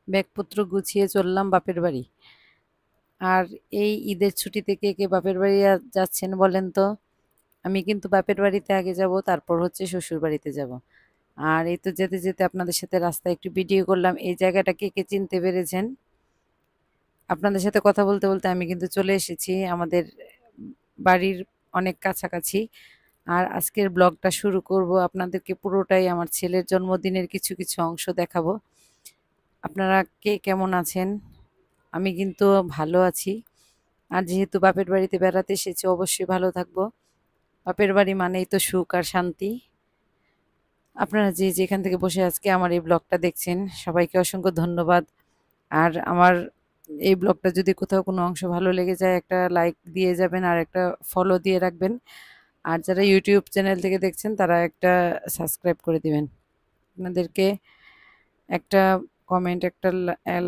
ব্যাগপত্র গুছিয়ে চললাম বাপের বাড়ি। আর এই ঈদের ছুটিতে কে কে বাপের বাড়ি যাচ্ছেন বলেন তো? আমি কিন্তু বাপের বাড়িতে আগে যাব, তারপর হচ্ছে শ্বশুর বাড়িতে যাব। আর এই তো যেতে যেতে আপনাদের সাথে রাস্তায় একটু ভিডিও করলাম। এই জায়গাটা কে কে চিনতে পেরেছেন? আপনাদের সাথে কথা বলতে বলতে আমি কিন্তু চলে এসেছি আমাদের বাড়ির অনেক কাছাকাছি। আর আজকের ব্লগটা শুরু করব আপনাদেরকে পুরোটাই আমার ছেলের জন্মদিনের কিছু কিছু অংশ দেখাবো। আপনারা কে কেমন আছেন? আমি কিন্তু ভালো আছি। আর যেহেতু বাপের বাড়িতে বেড়াতে এসেছি, অবশ্যই ভালো থাকবো। বাপের বাড়ি মানেই তো সুখ আর শান্তি। আপনারা যে যেখান থেকে বসে আজকে আমার এই ব্লগটা দেখছেন, সবাইকে অসংখ্য ধন্যবাদ। আর আমার এই ব্লগটা যদি কোথাও কোনো অংশ ভালো লেগে যায়, একটা লাইক দিয়ে যাবেন আর একটা ফলো দিয়ে রাখবেন। আর যারা ইউটিউব চ্যানেল থেকে দেখছেন তারা একটা সাবস্ক্রাইব করে দিবেন। আপনাদেরকে একটা কমেন্ট, একটা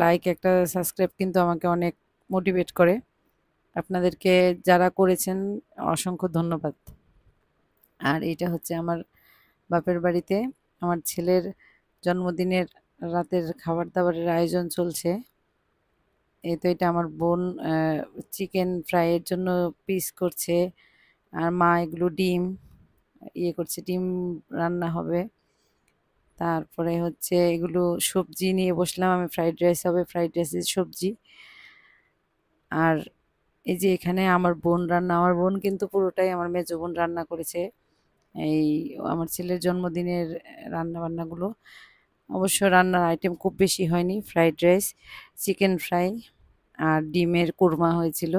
লাইক, একটা সাবস্ক্রাইব কিন্তু আমাকে অনেক মোটিভেট করে। আপনাদেরকে যারা করেছেন অসংখ্য ধন্যবাদ। আর এটা হচ্ছে আমার বাপের বাড়িতে আমার ছেলের জন্মদিনের রাতের খাবার দাবারের আয়োজন চলছে। এই তো এটা আমার বোন চিকেন ফ্রাইয়ের জন্য পিস করছে। আর মা এগুলো ডিম করছে, ডিম রান্না হবে। তারপরে হচ্ছে এগুলো সবজি নিয়ে বসলাম আমি, ফ্রাইড রাইস হবে, ফ্রাইড রাইসের সবজি। আর এই যে এখানে আমার বোন কিন্তু পুরোটাই আমার মেজো বোন রান্না করেছে এই আমার ছেলের জন্মদিনের রান্না বান্নাগুলো। অবশ্য রান্নার আইটেম খুব বেশি হয়নি, ফ্রাইড রাইস, চিকেন ফ্রাই আর ডিমের কোরমা হয়েছিল,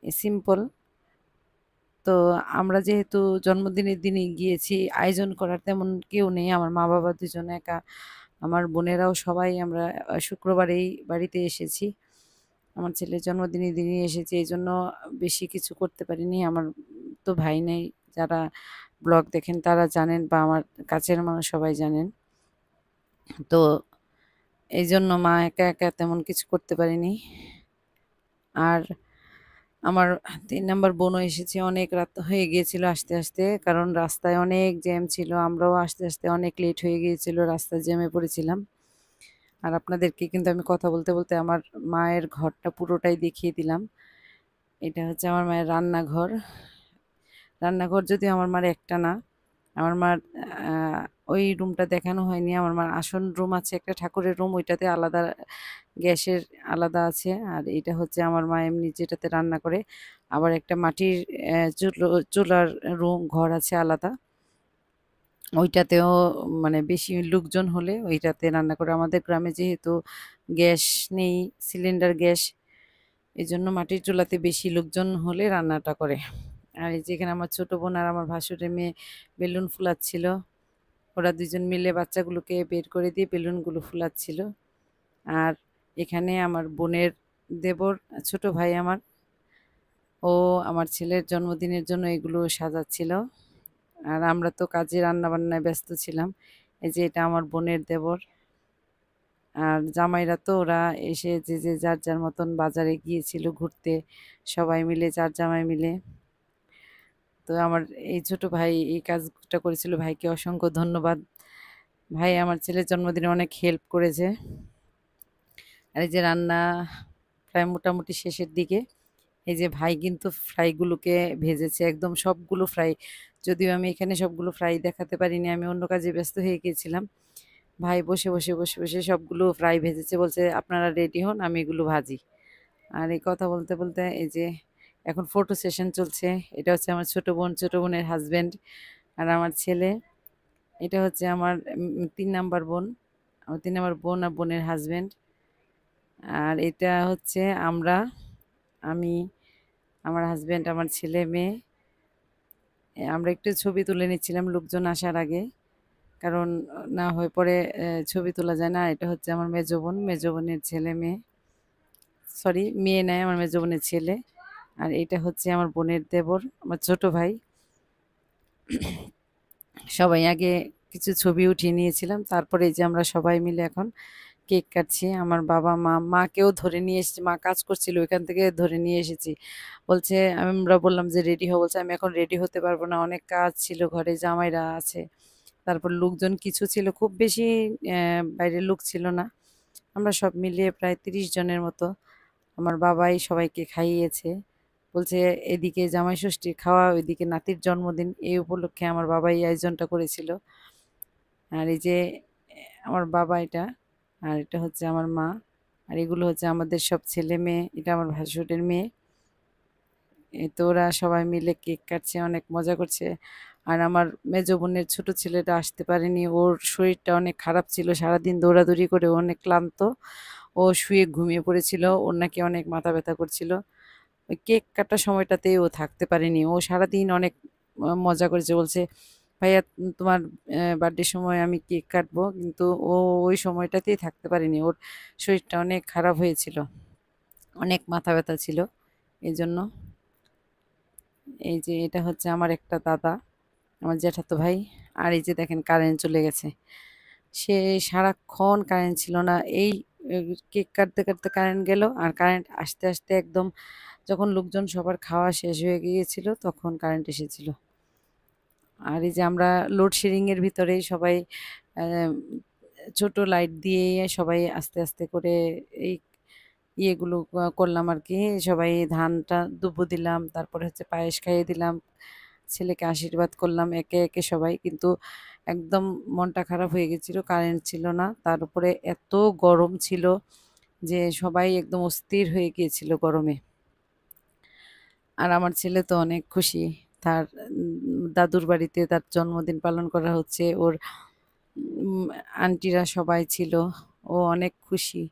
সিম্পল। তো আমরা যেহেতু জন্মদিনের দিনই গিয়েছি, আয়োজন করার তেমন কেউ নেই, আমার মা বাবা দুজন একা, আমার বোনেরাও সবাই আমরা শুক্রবারেই বাড়িতে এসেছি, আমার ছেলের জন্মদিনের দিনই এসেছি, এই জন্য বেশি কিছু করতে পারিনি। আমার তো ভাই নেই, যারা ব্লগ দেখেন তারা জানেন বা আমার কাছের মানুষ সবাই জানেন। তো এই জন্য মা একা একা তেমন কিছু করতে পারিনি। আর আমার ৩ নাম্বার বোনও এসেছে, অনেক রাত হয়ে গিয়েছিল আসতে আসতে, কারণ রাস্তায় অনেক জ্যাম ছিল, আমরাও আসতে আসতে অনেক লেট হয়ে গিয়েছিল, রাস্তায় জ্যামে পড়েছিলাম। আর আপনাদেরকে কিন্তু আমি কথা বলতে বলতে আমার মায়ের ঘরটা পুরোটাই দেখিয়ে দিলাম। এটা হচ্ছে আমার মায়ের রান্নাঘর। রান্নাঘর যদিও আমার মার একটা না, আমার মার আহ, ওই রুমটা দেখানো হয়নি। আমার মার আসন রুম আছে একটা, ঠাকুরের রুম, ওইটাতে আলাদা গ্যাসের আলাদা আছে। আর এটা হচ্ছে আমার মা এমনি যেটাতে রান্না করে। আবার একটা মাটির চুলার রুম ঘর আছে আলাদা, ওইটাতেও মানে বেশি লোকজন হলে ওইটাতে রান্না করে। আমাদের গ্রামে যেহেতু গ্যাস নেই, সিলিন্ডার গ্যাস, এই জন্য মাটির চুলাতে বেশি লোকজন হলে রান্নাটা করে। আর এই যেখানে আমার ছোট বোন আর আমার ভাসুরের মেয়ে বেলুন ফুলাচ্ছিল, ওরা দুজন মিলে বাচ্চাগুলোকে বের করে দিয়ে বেলুনগুলো ফুলাচ্ছিল। আর এখানে আমার বোনের দেবর, ছোট ভাই আমার, ও আমার ছেলের জন্মদিনের জন্য এগুলো সাজাচ্ছিল। আর আমরা তো কাজে রান্না বান্নায় ব্যস্ত ছিলাম। এই যে এটা আমার বোনের দেবর। আর জামাইরা তো ওরা এসে যে যে যার যার মতন বাজারে গিয়েছিল ঘুরতে, সবাই মিলে, চার জামাই মিলে। তো আমার এই ছোট ভাই এই কাজটা করেছিল, ভাইকে অসংখ্য ধন্যবাদ। ভাই আমার ছেলের জন্মদিনে অনেক হেল্প করেছে। আর এই যে রান্না প্রায় মোটামুটি শেষের দিকে। এই যে ভাই কিন্তু ফ্রাইগুলোকে ভেজেছে, একদম সবগুলো ফ্রাই। যদিও আমি এখানে সবগুলো ফ্রাই দেখাতে পারিনি, আমি অন্য কাজে ব্যস্ত হয়ে গিয়েছিলাম। ভাই বসে বসে সবগুলো ফ্রাই ভেজেছে, বলছে আপনারা রেডি হন আমি এগুলো ভাজি। আর এই কথা বলতে বলতে এই যে এখন ফটো সেশন চলছে। এটা হচ্ছে আমার ছোট বোন, ছোট বোনের হাজবেন্ড আর আমার ছেলে। এটা হচ্ছে আমার ৩ নাম্বার বোন, আমার ৩ নাম্বার বোন আর বোনের হাজবেন্ড। আর এটা হচ্ছে আমরা, আমি, আমার হাজবেন্ড, আমার ছেলে মেয়ে। আমরা একটু ছবি তুলে নিচ্ছিলাম লোকজন আসার আগে, কারণ না হয় পরে ছবি তোলা যায় না। এটা হচ্ছে আমার মেজো বোন, মেজো বোনের ছেলে মেয়ে, সরি মেয়ে নেয়, আমার মেজো বোনের ছেলে। আর এটা হচ্ছে আমার বোনের দেবর, আমার ছোট ভাই। সবাই আগে কিছু ছবি উঠিয়ে নিয়েছিলাম, তারপরে এই যে আমরা সবাই মিলে এখন কেক কাটছি। আমার বাবা মা, মাকেও ধরে নিয়ে এসেছি, মা কাজ করছিল ওইখান থেকে ধরে নিয়ে এসেছি। বলছে, আমরা বললাম যে রেডি হও, বলছে আমি এখন রেডি হতে পারবো না, অনেক কাজ ছিল ঘরে, জামাইরা আছে, তারপর লোকজন কিছু ছিল, খুব বেশি বাইরের লোক ছিল না। আমরা সব মিলিয়ে প্রায় 30 জনের মতো। আমার বাবাই সবাইকে খাইয়েছে। বলছে এদিকে জামাই ষষ্ঠীর খাওয়া, ওইদিকে নাতির জন্মদিন, এই উপলক্ষে আমার বাবাই আয়োজনটা করেছিল। আর এই যে আমার বাবা এটা, আর এটা হচ্ছে আমার মা, আর এগুলো হচ্ছে আমাদের সব ছেলে মেয়ে, এটা আমার ভাসুরের মেয়ে। এই তো ওরা সবাই মিলে কেক কাটছে, অনেক মজা করছে। আর আমার মেজো বোনের ছোট ছেলেটা আসতে পারেনি, ওর শরীরটা অনেক খারাপ ছিল, সারাদিন দৌড়াদৌড়ি করে ও অনেক ক্লান্ত, ও শুয়ে ঘুমিয়ে পড়েছিল, ওর নাকি অনেক মাথা ব্যথা করছিল। ওই কেক কাটার সময়টাতে ও থাকতে পারেনি, ও সারাদিন অনেক মজা করেছে, বলছে ভাইয়া তোমার বার্থডে সময় আমি কেক কাটবো, কিন্তু ও ওই সময়টাতেই থাকতে পারেনি, ওর শরীরটা অনেক খারাপ হয়েছিল, অনেক মাথা ব্যথা ছিল এই জন্য। এই যে এটা হচ্ছে আমার একটা দাদা, আমার জ্যাঠাতো ভাই। আর এই যে দেখেন কারেন্ট চলে গেছে, সে সারাক্ষণ কারেন্ট ছিল না। এই কেক কাটতে কাটতে কারেন্ট গেল, আর কারেন্ট আসতে আসতে একদম যখন লোকজন সবার খাওয়া শেষ হয়ে গিয়েছিল তখন কারেন্ট এসেছিল। আর এই যে আমরা লোডশেডিং এর ভিতরেই সবাই আহ, ছোট লাইট দিয়ে সবাই আস্তে আস্তে করে এই ইয়েগুলো করলাম আর কি। সবাই ধানটা দুব্বো দিলাম, তারপরে হচ্ছে পায়েস খাইয়ে দিলাম, ছেলেকে আশীর্বাদ করলাম একে একে সবাই। কিন্তু একদম মনটা খারাপ হয়ে গেছিল, কারেন্ট ছিল না, তার উপরে এত গরম ছিল যে সবাই একদম অস্থির হয়ে গিয়েছিল গরমে। আর আমার ছেলে তো অনেক খুশি, তার দাদুর বাড়িতে তার জন্মদিন পালন করা হচ্ছে, ওর উম, আন্টিরা সবাই ছিল, ও অনেক খুশি।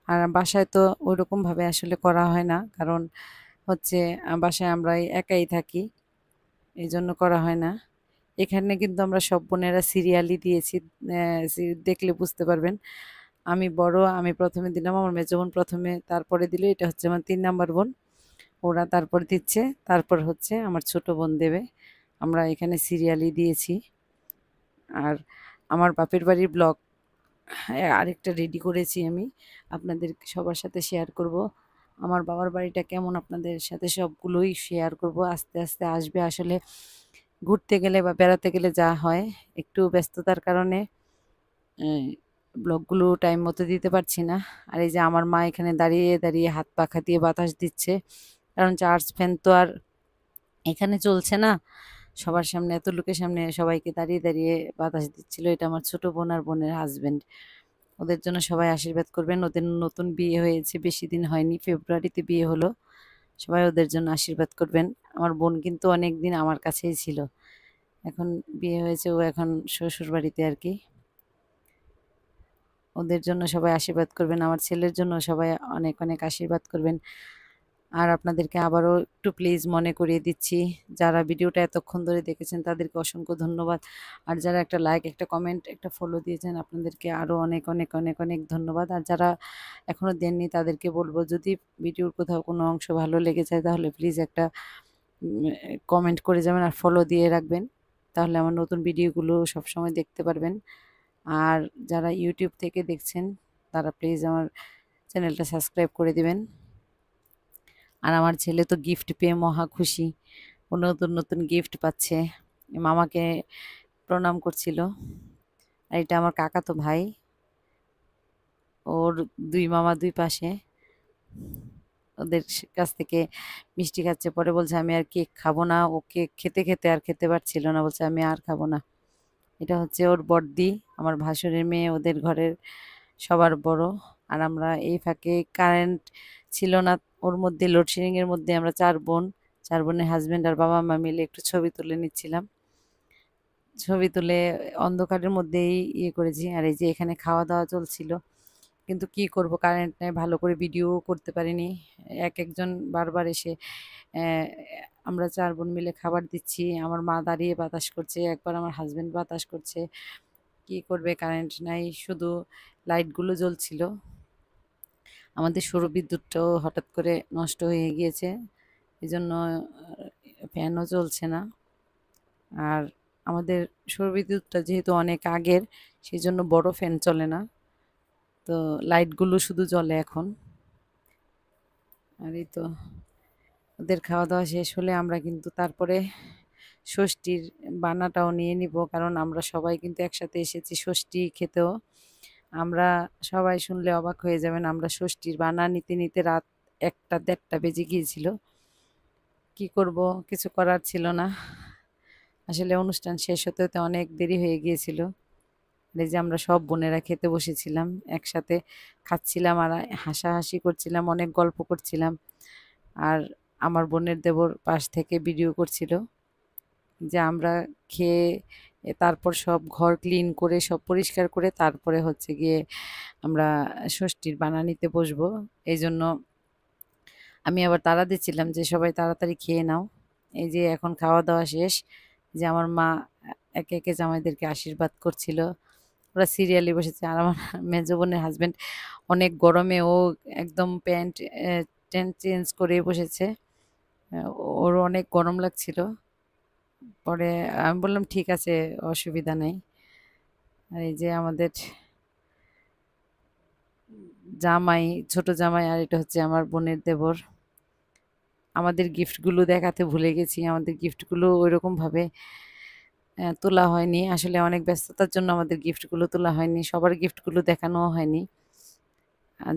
আর বাসায় তো ওইরকম ভাবে আসলে করা হয় না, কারণ হচ্ছে বাসায় আমরা একাই থাকি, এই জন্য করা হয় না। এখানে কিন্তু আমরা সব বোনেরা সিরিয়ালি দিয়েছি, দেখলে বুঝতে পারবেন। আমি বড়, আমি প্রথমে দিলাম, আমার মেজো বোন প্রথমে, তারপরে দিল, এটা হচ্ছে আমার 3 নাম্বার বোন, ওরা তারপর দিচ্ছে, তারপর হচ্ছে আমার ছোট বোন দেবে। আমরা এখানে সিরিয়ালি দিয়েছি। আর আমার বাপের বাড়ির ব্লগ আরেকটা রেডি করেছি আমি, আপনাদের সবার সাথে শেয়ার করব। আমার বাবার বাড়িটা কেমন আপনাদের সাথে সবগুলোই শেয়ার করব, আস্তে আস্তে আসবে। আসলে ঘুরতে গেলে বা বেড়াতে গেলে যা হয়, একটু ব্যস্ততার কারণে ব্লগগুলো টাইম মতো দিতে পারছি না। আর এই যে আমার মা এখানে দাঁড়িয়ে দাঁড়িয়ে হাত পাখা দিয়ে বাতাস দিচ্ছে, কারণ চার্জ ফ্যান তো আর এখানে চলছে না, সবার সামনে, এত লোকের সামনে সবাইকে দাঁড়িয়ে দাঁড়িয়ে বাতাস দিচ্ছিল। এটা আমার ছোট বোন আর বোনের হাজবেন্ড, ওদের জন্য সবাই আশীর্বাদ করবেন। ওদের নতুন বিয়ে হয়েছে, বেশি দিন হয়নি, ফেব্রুয়ারিতে বিয়ে হলো। সবাই ওদের জন্য আশীর্বাদ করবেন। আমার বোন কিন্তু অনেক দিন আমার কাছেই ছিল, এখন বিয়ে হয়েছে, ও এখন শ্বশুর বাড়িতে আর কি। ওদের জন্য সবাই আশীর্বাদ করবেন, আমার ছেলের জন্য সবাই অনেক অনেক আশীর্বাদ করবেন। আর আপনাদেরকে আবারও একটু প্লিজ মনে করিয়ে দিচ্ছি, যারা ভিডিওটা এতক্ষণ ধরে দেখেছেন তাদেরকে অসংখ্য ধন্যবাদ। আর যারা একটা লাইক, একটা কমেন্ট, একটা ফলো দিয়েছেন, আপনাদেরকে আরও অনেক অনেক অনেক অনেক ধন্যবাদ। আর যারা এখনও দেননি তাদেরকে বলবো, যদি ভিডিওর কোথাও কোনো অংশ ভালো লেগে যায় তাহলে প্লিজ একটা কমেন্ট করে যাবেন আর ফলো দিয়ে রাখবেন, তাহলে আমার নতুন ভিডিওগুলো সবসময় দেখতে পারবেন। আর যারা ইউটিউব থেকে দেখছেন তারা প্লিজ আমার চ্যানেলটা সাবস্ক্রাইব করে দিবেন। আর আমার ছেলে তো গিফট পেয়ে মহা খুশি, ও নতুন নতুন গিফট পাচ্ছে, মামাকে প্রণাম করছিল। আর এটা আমার কাকাতো ভাই, ওর দুই মামা দুই পাশে, ওদের কাছ থেকে মিষ্টি খাচ্ছে, পরে বলছে আমি আর কেক খাবো না, ও কেক খেতে খেতে আর খেতে পারছিল না, বলছে আমি আর খাবো না। এটা হচ্ছে ওর বড়দি, আমার ভাসুরের মেয়ে, ওদের ঘরের সবার বড়। আর আমরা এই ফাঁকে কারেন্ট ছিল না, ওর মধ্যে লোডশেডিং এর মধ্যে আমরা চার বোনের হাজবেন্ড আর বাবা মা মিলে একটু ছবি তুলে নিচ্ছিলাম, ছবি তুলে অন্ধকারের মধ্যেই ইয়ে করেছি। আর এই যে এখানে খাওয়া দাওয়া চলছিল, কিন্তু কি করব, কারেন্ট নেই, ভালো করে ভিডিও করতে পারিনি। এক একজন বারবার এসে আহ, আমরা 4 বোন মিলে খাবার দিচ্ছি, আমার মা দাঁড়িয়ে বাতাস করছে, একবার আমার হাজবেন্ড বাতাস করছে। কি করবে, কারেন্ট নাই, শুধু লাইটগুলো জ্বলছিল। আমাদের সৌর বিদ্যুৎটাও হঠাৎ করে নষ্ট হয়ে গিয়েছে, এই জন্য ফ্যানও চলছে না। আর আমাদের সৌর বিদ্যুৎটা যেহেতু অনেক আগের, সেই জন্য বড় ফ্যান চলে না, তো লাইটগুলো শুধু জ্বলে এখন। আর এই তো ওদের খাওয়া দাওয়া শেষ হলে আমরা কিন্তু তারপরে ষষ্ঠীর বানাটাও নিয়ে নিব, কারণ আমরা সবাই কিন্তু একসাথে এসেছি ষষ্ঠী খেতেও। আমরা সবাই শুনলে অবাক হয়ে যাবেন, আমরা ষষ্ঠীর বানা নিতে নিতে রাত 1টা 1:30টা বেজে গিয়েছিল। কি করব, কিছু করার ছিল না। আসলে অনুষ্ঠান শেষ হতে হতে অনেক দেরি হয়ে গিয়েছিল। এই যে আমরা সব বোনেরা খেতে বসেছিলাম, একসাথে খাচ্ছিলাম আর হাসাহাসি করছিলাম, অনেক গল্প করছিলাম। আর আমার বোনের দেবর পাশ থেকে ভিডিও করছিল যে আমরা খেয়ে তারপর সব ঘর ক্লিন করে সব পরিষ্কার করে তারপরে হচ্ছে গিয়ে আমরা ষষ্ঠীর বানানিতে বসবো। এই জন্য আমি আবার তাড়া দিচ্ছিলাম যে সবাই তাড়াতাড়ি খেয়ে নাও। এই যে এখন খাওয়া দাওয়া শেষ, যে আমার মা একে একে জামাইদেরকে আশীর্বাদ করছিল। ওরা সিরিয়ালি বসেছে আর আমার মেজো বোনের হাজবেন্ড অনেক গরমে ও একদম প্যান্ট ট্যান্ট চেঞ্জ করে বসেছে। ওর অনেক গরম লাগছিল। পরে আমি বললাম ঠিক আছে, অসুবিধা নেই। আর এই যে আমাদের জামাই, ছোট জামাই, আর এটা হচ্ছে আমার বোনের দেবর। আমাদের গিফটগুলো দেখাতে ভুলে গেছি, আমাদের গিফটগুলো ওইরকম ভাবে তোলা হয়নি। আসলে অনেক ব্যস্ততার জন্য আমাদের গিফটগুলো তোলা হয়নি, সবার গিফটগুলো দেখানোও হয়নি।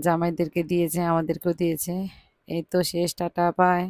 জামাইদেরকে দিয়েছে, আমাদেরকেও দিয়েছে। এই তো শেষ, টাটা বাই।